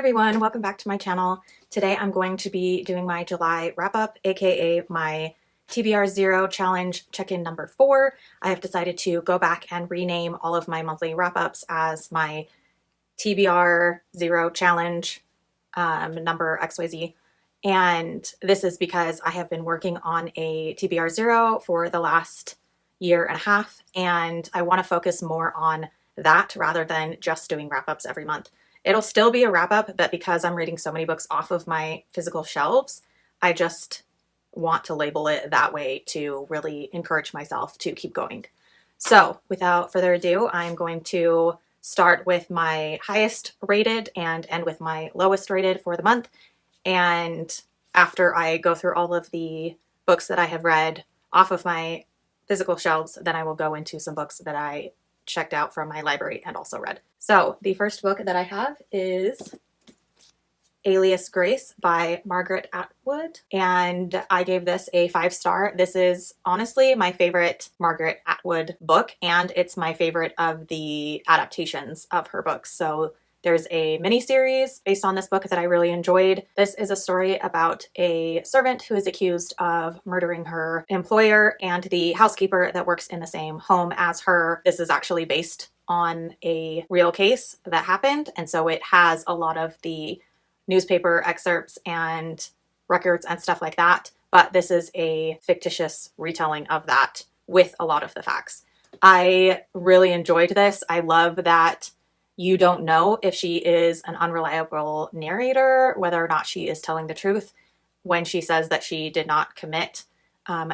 everyone, welcome back to my channel. Today I'm going to be doing my July wrap-up, aka my TBR 0 challenge check-in number 4. I have decided to go back and rename all of my monthly wrap-ups as my TBR 0 challenge number XYZ. And this is because I have been working on a TBR 0 for the last year and a half, and I want to focus more on that rather than just doing wrap-ups every month. It'll still be a wrap-up, but because I'm reading so many books off of my physical shelves, I just want to label it that way to really encourage myself to keep going. So without further ado, I'm going to start with my highest rated and end with my lowest rated for the month. And after I go through all of the books that I have read off of my physical shelves, then I will go into some books that I checked out from my library and also read. So the first book that I have is Alias Grace by Margaret Atwood, and I gave this a 5-star. This is honestly my favorite Margaret Atwood book, and it's my favorite of the adaptations of her books. So there's a mini-series based on this book that I really enjoyed. This is a story about a servant who is accused of murdering her employer and the housekeeper that works in the same home as her. This is actually based on a real case that happened, and so it has a lot of the newspaper excerpts and records and stuff like that, but this is a fictitious retelling of that with a lot of the facts. I really enjoyed this. I love that you don't know if she is an unreliable narrator, whether or not she is telling the truth when she says that she did not commit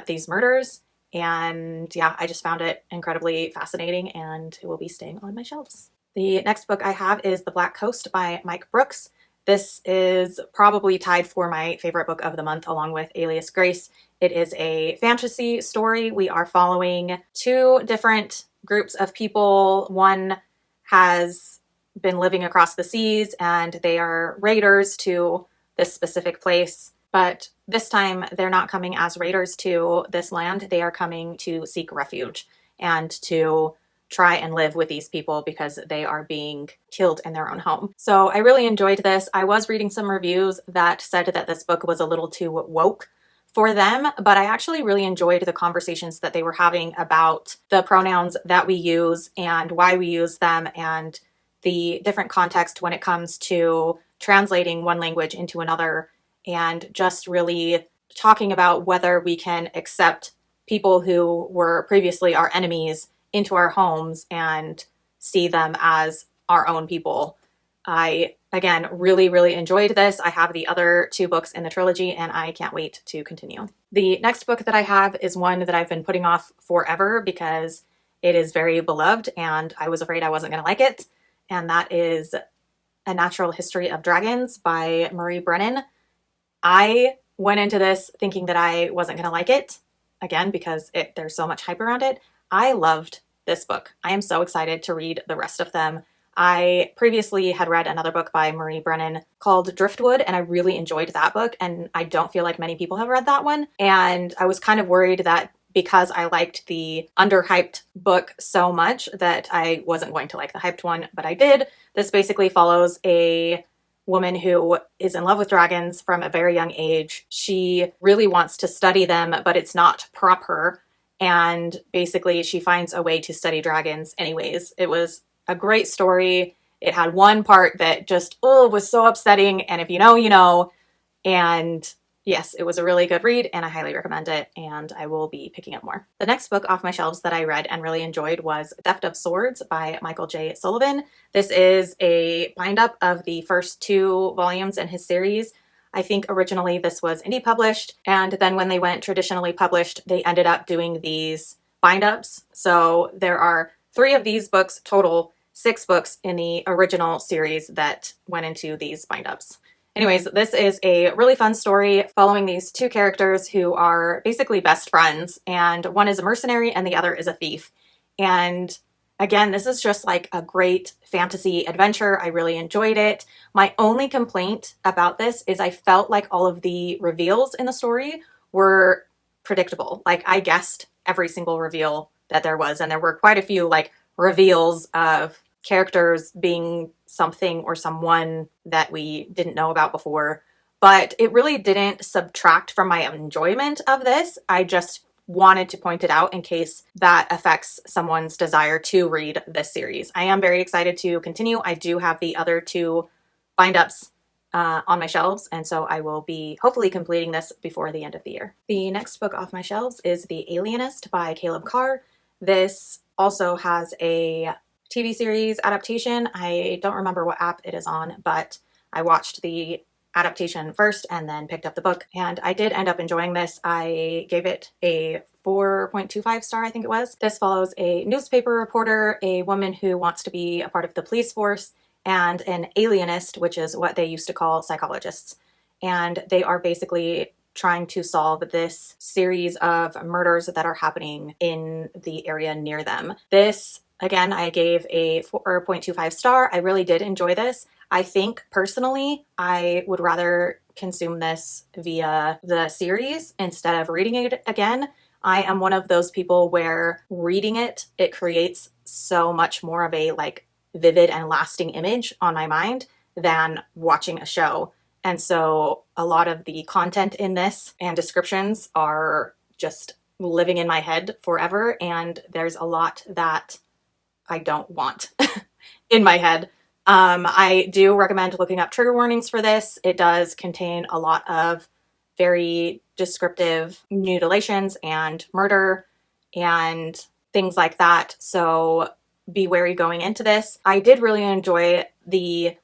these murders. And yeah, I just found it incredibly fascinating, and it will be staying on my shelves. The next book I have is The Black Coast by Mike Brooks. This is probably tied for my favorite book of the month along with Alias Grace. It is a fantasy story. We are following two different groups of people. One has been living across the seas and they are raiders to this specific place. But this time they're not coming as raiders to this land. They are coming to seek refuge and to try and live with these people because they are being killed in their own home. So I really enjoyed this. I was reading some reviews that said that this book was a little too woke for them, but I actually really enjoyed the conversations that they were having about the pronouns that we use and why we use them and the different context when it comes to translating one language into another, and just really talking about whether we can accept people who were previously our enemies into our homes and see them as our own people. I, again, really enjoyed this. I have the other 2 books in the trilogy, and I can't wait to continue. The next book that I have is one that I've been putting off forever because it is very beloved, and I was afraid I wasn't going to like it, and that is A Natural History of Dragons by Marie Brennan. I went into this thinking that I wasn't going to like it, again, because there's so much hype around it. I loved this book. I am so excited to read the rest of them. I previously had read another book by Marie Brennan called Driftwood, and I really enjoyed that book, and I don't feel like many people have read that one. And I was kind of worried that because I liked the underhyped book so much that I wasn't going to like the hyped one, but I did. This basically follows a woman who is in love with dragons from a very young age. She really wants to study them, but it's not proper. And basically she finds a way to study dragons anyways. It was a great story. It had one part that just, was so upsetting. And if you know, you know. And yes, it was a really good read, and I highly recommend it, and I will be picking up more. The next book off my shelves that I read and really enjoyed was Theft of Swords by Michael J. Sullivan. This is a bind-up of the first 2 volumes in his series. I think originally this was indie published, and then when they went traditionally published, they ended up doing these bind-ups. So there are 3 of these books total, 6 books in the original series that went into these bind-ups. Anyways, this is a really fun story following these 2 characters who are basically best friends, and one is a mercenary and the other is a thief. And again, this is just like a great fantasy adventure. I really enjoyed it. My only complaint about this is I felt like all of the reveals in the story were predictable. Like, I guessed every single reveal that there was, and there were quite a few like reveals of characters being something or someone that we didn't know about before, but it really didn't subtract from my enjoyment of this. I just wanted to point it out in case that affects someone's desire to read this series. I am very excited to continue. I do have the other two bind-ups on my shelves, and so I will be hopefully completing this before the end of the year. The next book off my shelves is The Alienist by Caleb Carr. This also has a TV series adaptation. I don't remember what app it is on, but I watched the adaptation first and then picked up the book, and I did end up enjoying this. I gave it a 4.25 star, I think it was. This follows a newspaper reporter, a woman who wants to be a part of the police force, and an alienist, which is what they used to call psychologists. And they are basically trying to solve this series of murders that are happening in the area near them. This, again, I gave a 4.25 star. I really did enjoy this. I think personally, I would rather consume this via the series instead of reading it again. I am one of those people where reading it creates so much more of a vivid and lasting image on my mind than watching a show. And so a lot of the content in this and descriptions are just living in my head forever. And there's a lot that I don't want in my head. I do recommend looking up trigger warnings for this. It does contain a lot of very descriptive mutilations and murder and things like that. So be wary going into this. I did really enjoy the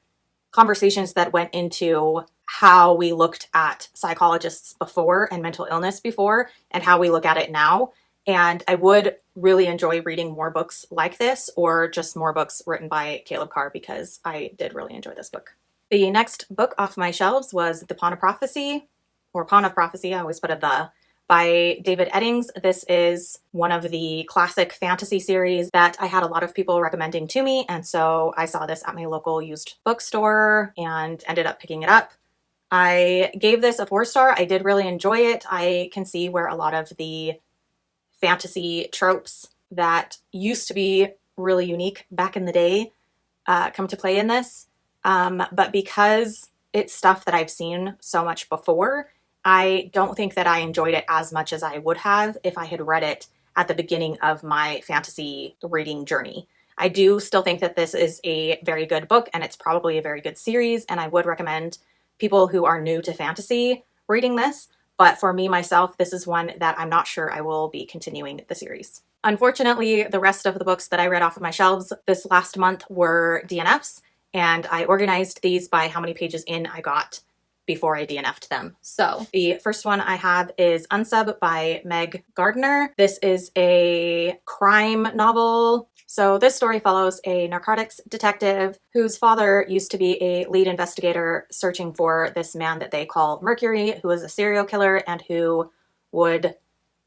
conversations that went into how we looked at psychologists before and mental illness before and how we look at it now. And I would really enjoy reading more books like this, or just more books written by Caleb Carr, because I did really enjoy this book. The next book off my shelves was The Pawn of Prophecy, or Pawn of Prophecy, I always put a the, by David Eddings. This is one of the classic fantasy series that I had a lot of people recommending to me, and so I saw this at my local used bookstore and ended up picking it up. I gave this a 4-star. I did really enjoy it. I can see where a lot of the fantasy tropes that used to be really unique back in the day come to play in this. But because it's stuff that I've seen so much before, I don't think that I enjoyed it as much as I would have if I had read it at the beginning of my fantasy reading journey. I do still think that this is a very good book, and it's probably a very good series, and I would recommend people who are new to fantasy reading this. But for me, myself, this is one that I'm not sure I will be continuing the series. Unfortunately, the rest of the books that I read off of my shelves this last month were DNFs, and I organized these by how many pages in I got before I DNF'd them. So the first one I have is Unsub by Meg Gardner. This is a crime novel. So this story follows a narcotics detective whose father used to be a lead investigator searching for this man that they call Mercury, who is a serial killer and who would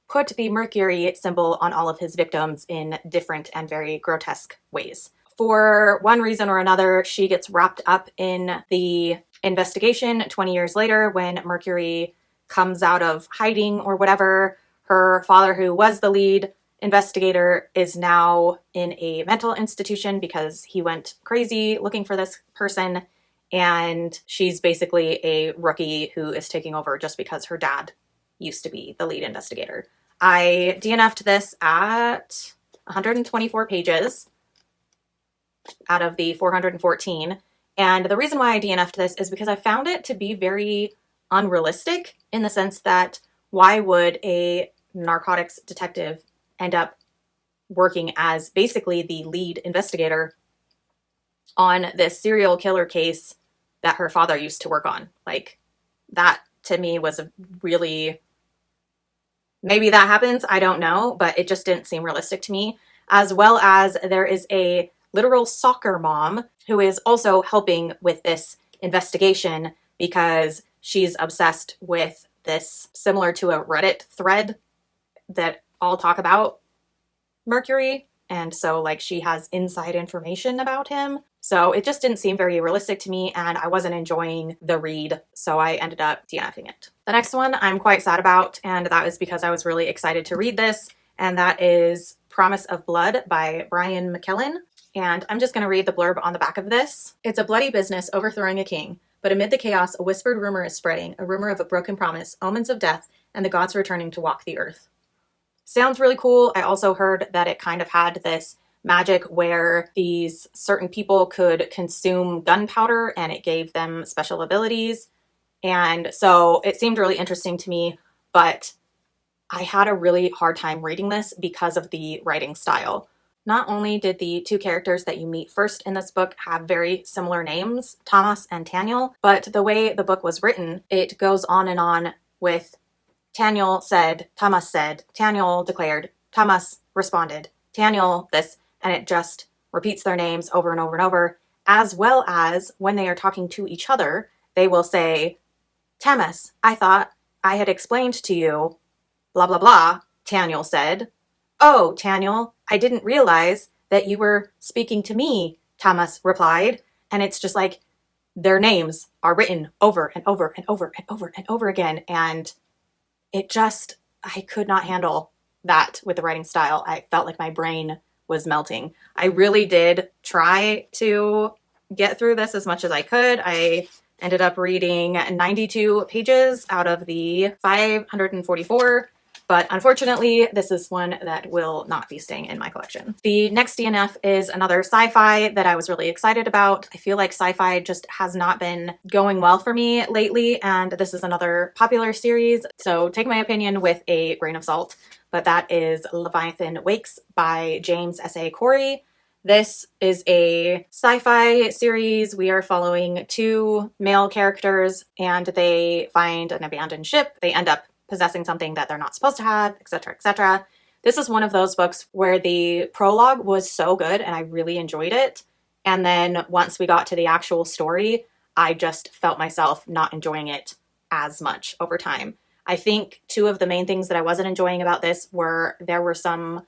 put the Mercury symbol on all of his victims in different and very grotesque ways. For one reason or another, she gets wrapped up in the investigation 20 years later when Mercury comes out of hiding or whatever. Her father, who was the lead investigator, is now in a mental institution because he went crazy looking for this person, and she's basically a rookie who is taking over just because her dad used to be the lead investigator. I DNF'd this at 124 pages out of the 414. And the reason why I DNF'd this is because I found it to be very unrealistic, in the sense that why would a narcotics detective end up working as basically the lead investigator on this serial killer case that her father used to work on? Like, that to me was a really, maybe that happens, I don't know, but it just didn't seem realistic to me. As well as there is a literal soccer mom who is also helping with this investigation because she's obsessed with this, similar to a Reddit thread that all talk about Mercury. And so she has inside information about him. So it just didn't seem very realistic to me, and I wasn't enjoying the read, so I ended up DNFing it. The next one I'm quite sad about, and that is because I was really excited to read this, and that is Promise of Blood by Brian McKellen. And I'm just going to read the blurb on the back of this. It's a bloody business overthrowing a king, but amid the chaos, a whispered rumor is spreading, a rumor of a broken promise, omens of death, and the gods returning to walk the earth. Sounds really cool. I also heard that it kind of had this magic where these certain people could consume gunpowder and it gave them special abilities. And so it seemed really interesting to me, but I had a really hard time reading this because of the writing style. Not only did the two characters that you meet first in this book have very similar names, Thomas and Taniel, but the way the book was written, it goes on and on with Taniel said, Thomas said, Taniel declared, Thomas responded, Taniel this, and it just repeats their names over and over and over, as well as when they are talking to each other, they will say, Thomas, I thought I had explained to you, blah, blah, blah, Taniel said. Oh, Taniel, I didn't realize that you were speaking to me, Thomas replied. And it's just like their names are written over and over and over and over and over again. And it just, I could not handle that with the writing style. I felt like my brain was melting. I really did try to get through this as much as I could. I ended up reading 92 pages out of the 544, but unfortunately, this is one that will not be staying in my collection. The next DNF is another sci-fi that I was really excited about. I feel like sci-fi just has not been going well for me lately, and this is another popular series, so take my opinion with a grain of salt, but that is Leviathan Wakes by James S.A. Corey. This is a sci-fi series. We are following two male characters, and they find an abandoned ship. They end up possessing something that they're not supposed to have, etc., etc. This is one of those books where the prologue was so good and I really enjoyed it. And then once we got to the actual story, I just felt myself not enjoying it as much over time. I think two of the main things that I wasn't enjoying about this were there were some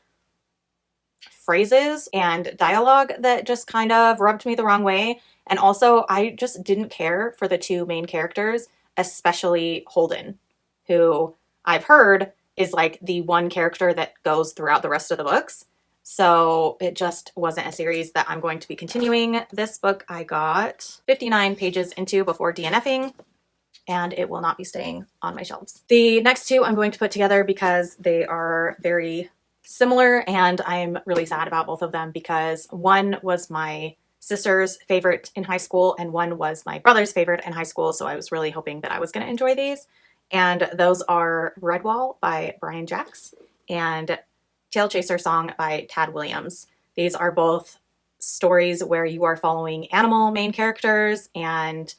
phrases and dialogue that just kind of rubbed me the wrong way. And also, I just didn't care for the two main characters, especially Holden, who I've heard is like the one character that goes throughout the rest of the books. So it just wasn't a series that I'm going to be continuing. This book I got 59 pages into before DNFing, and it will not be staying on my shelves. The next two I'm going to put together because they are very similar, and I'm really sad about both of them because one was my sister's favorite in high school and one was my brother's favorite in high school, so I was really hoping that I was going to enjoy these. And those are Redwall by Brian Jacks and Tail Chaser Song by Tad Williams. These are both stories where you are following animal main characters, and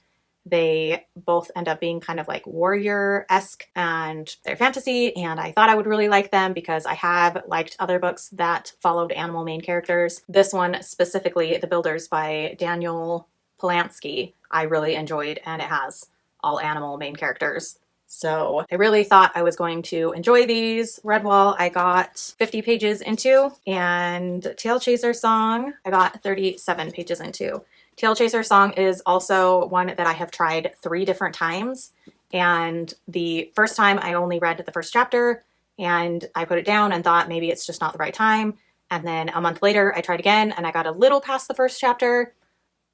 they both end up being kind of like warrior-esque, and they're fantasy, and I thought I would really like them because I have liked other books that followed animal main characters. This one specifically, The Builders by Daniel Polanski, I really enjoyed, and it has all animal main characters. So I really thought I was going to enjoy these. Redwall I got 50 pages into, and Tail Chaser Song I got 37 pages into. Tail Chaser Song is also one that I have tried 3 different times, and the first time I only read the first chapter and I put it down and thought maybe it's just not the right time, and then a month later I tried again and I got a little past the first chapter,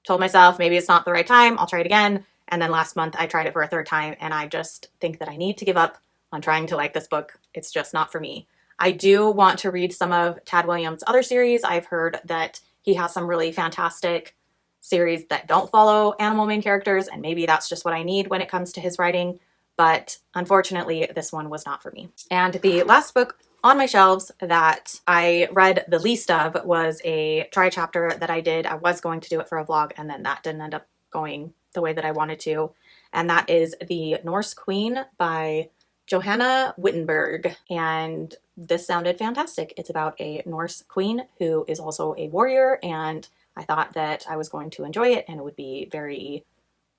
told myself maybe it's not the right time, I'll try it again. And then last month I tried it for a 3rd time, and I just think that I need to give up on trying to like this book. It's just not for me. I do want to read some of Tad Williams' other series. I've heard that he has some really fantastic series that don't follow animal main characters, and maybe that's just what I need when it comes to his writing. But unfortunately, this one was not for me. And the last book on my shelves that I read the least of was a try chapter that I did. I was going to do it for a vlog, and then that didn't end up going the way that I wanted to, and that is The Norse Queen by Johanna Wittenberg, and this sounded fantastic. It's about a Norse queen who is also a warrior, and I thought that I was going to enjoy it and it would be very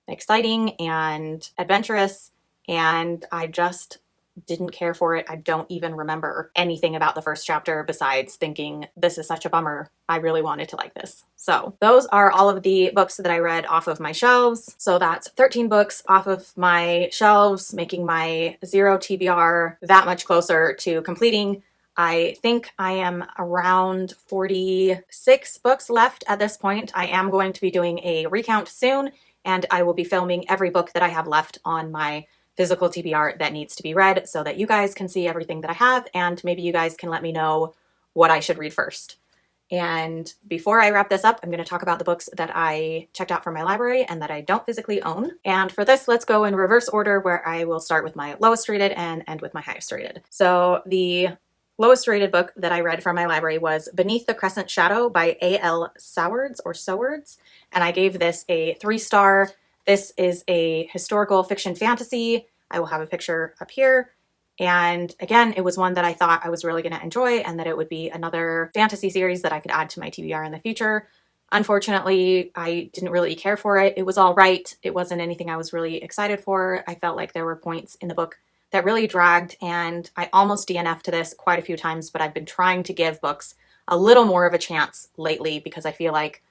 exciting and adventurous, and I just didn't care for it. I don't even remember anything about the first chapter besides thinking this is such a bummer. I really wanted to like this. So those are all of the books that I read off of my shelves. So that's 13 books off of my shelves, making my 0 TBR that much closer to completing. I think I am around 46 books left at this point. I am going to be doing a recount soon, and I will be filming every book that I have left on my physical TBR that needs to be read so that you guys can see everything that I have, and maybe you guys can let me know what I should read first. And before I wrap this up, I'm going to talk about the books that I checked out from my library and that I don't physically own. And for this, let's go in reverse order, where I will start with my lowest rated and end with my highest rated. So the lowest rated book that I read from my library was Beneath the Crescent Shadow by A.L. Sowards, and I gave this a 3-star. This is a historical fiction fantasy. I will have a picture up here. And again, it was one that I thought I was really going to enjoy and that it would be another fantasy series that I could add to my TBR in the future. Unfortunately, I didn't really care for it. It was all right. It wasn't anything I was really excited for. I felt like there were points in the book that really dragged, and I almost DNF'd to this quite a few times, but I've been trying to give books a little more of a chance lately because I feel like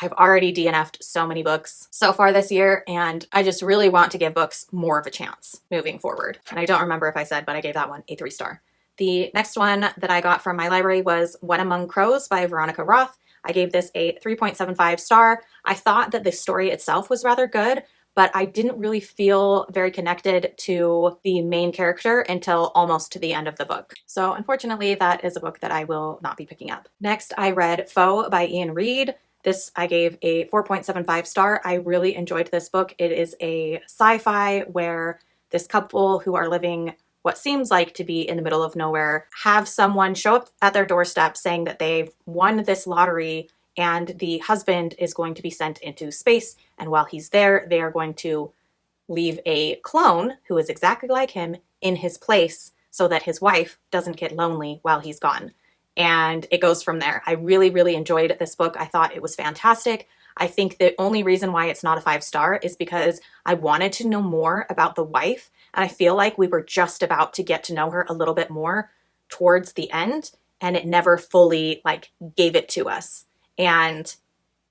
I've already DNF'd so many books so far this year, and I just really want to give books more of a chance moving forward. And I don't remember if I said, but I gave that one a 3-star. The next one that I got from my library was When Among Crows by Veronica Roth. I gave this a 3.75 star. I thought that the story itself was rather good, but I didn't really feel very connected to the main character until almost to the end of the book. So unfortunately, that is a book that I will not be picking up. Next, I read Foe by Ian Reid. This I gave a 4.75 star. I really enjoyed this book. It is a sci-fi where this couple who are living what seems like to be in the middle of nowhere have someone show up at their doorstep saying that they've won this lottery and the husband is going to be sent into space. And while he's there, they are going to leave a clone who is exactly like him in his place so that his wife doesn't get lonely while he's gone. And it goes from there. I really, really enjoyed this book. I thought it was fantastic. I think the only reason why it's not a 5-star is because I wanted to know more about the wife. And I feel like we were just about to get to know her a little bit more towards the end, and it never fully gave it to us. And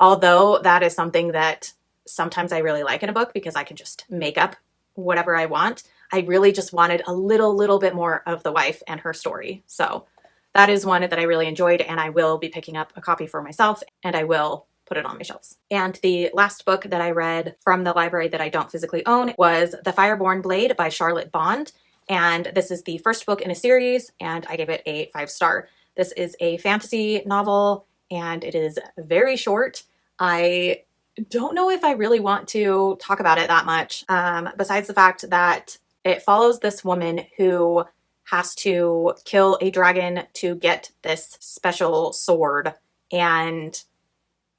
although that is something that sometimes I really like in a book because I can just make up whatever I want, I really just wanted a little bit more of the wife and her story. So that is one that I really enjoyed, and I will be picking up a copy for myself, and I will put it on my shelves. And the last book that I read from the library that I don't physically own was The Fireborn Blade by Charlotte Bond. And this is the first book in a series, and I gave it a 5-star. This is a fantasy novel, and it is very short. I don't know if I really want to talk about it that much, besides the fact that it follows this woman who has to kill a dragon to get this special sword. And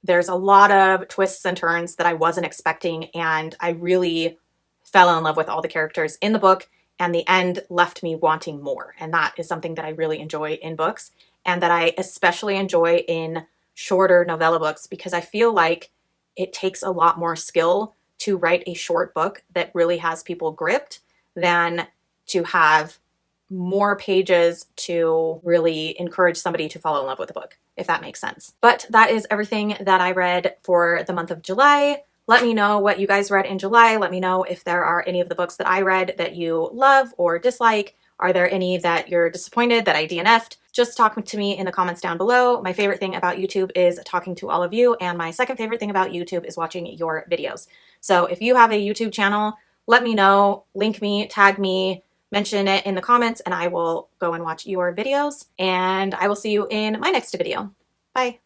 there's a lot of twists and turns that I wasn't expecting, and I really fell in love with all the characters in the book, and the end left me wanting more. And that is something that I really enjoy in books, and that I especially enjoy in shorter novella books, because I feel like it takes a lot more skill to write a short book that really has people gripped than to have more pages to really encourage somebody to fall in love with the book, if that makes sense. But that is everything that I read for the month of July. Let me know what you guys read in July. Let me know if there are any of the books that I read that you love or dislike. Are there any that you're disappointed that I DNF'd? Just talk to me in the comments down below. My favorite thing about YouTube is talking to all of you, and my second favorite thing about YouTube is watching your videos. So if you have a YouTube channel, let me know, link me, tag me, mention it in the comments, and I will go and watch your videos, and I will see you in my next video. Bye.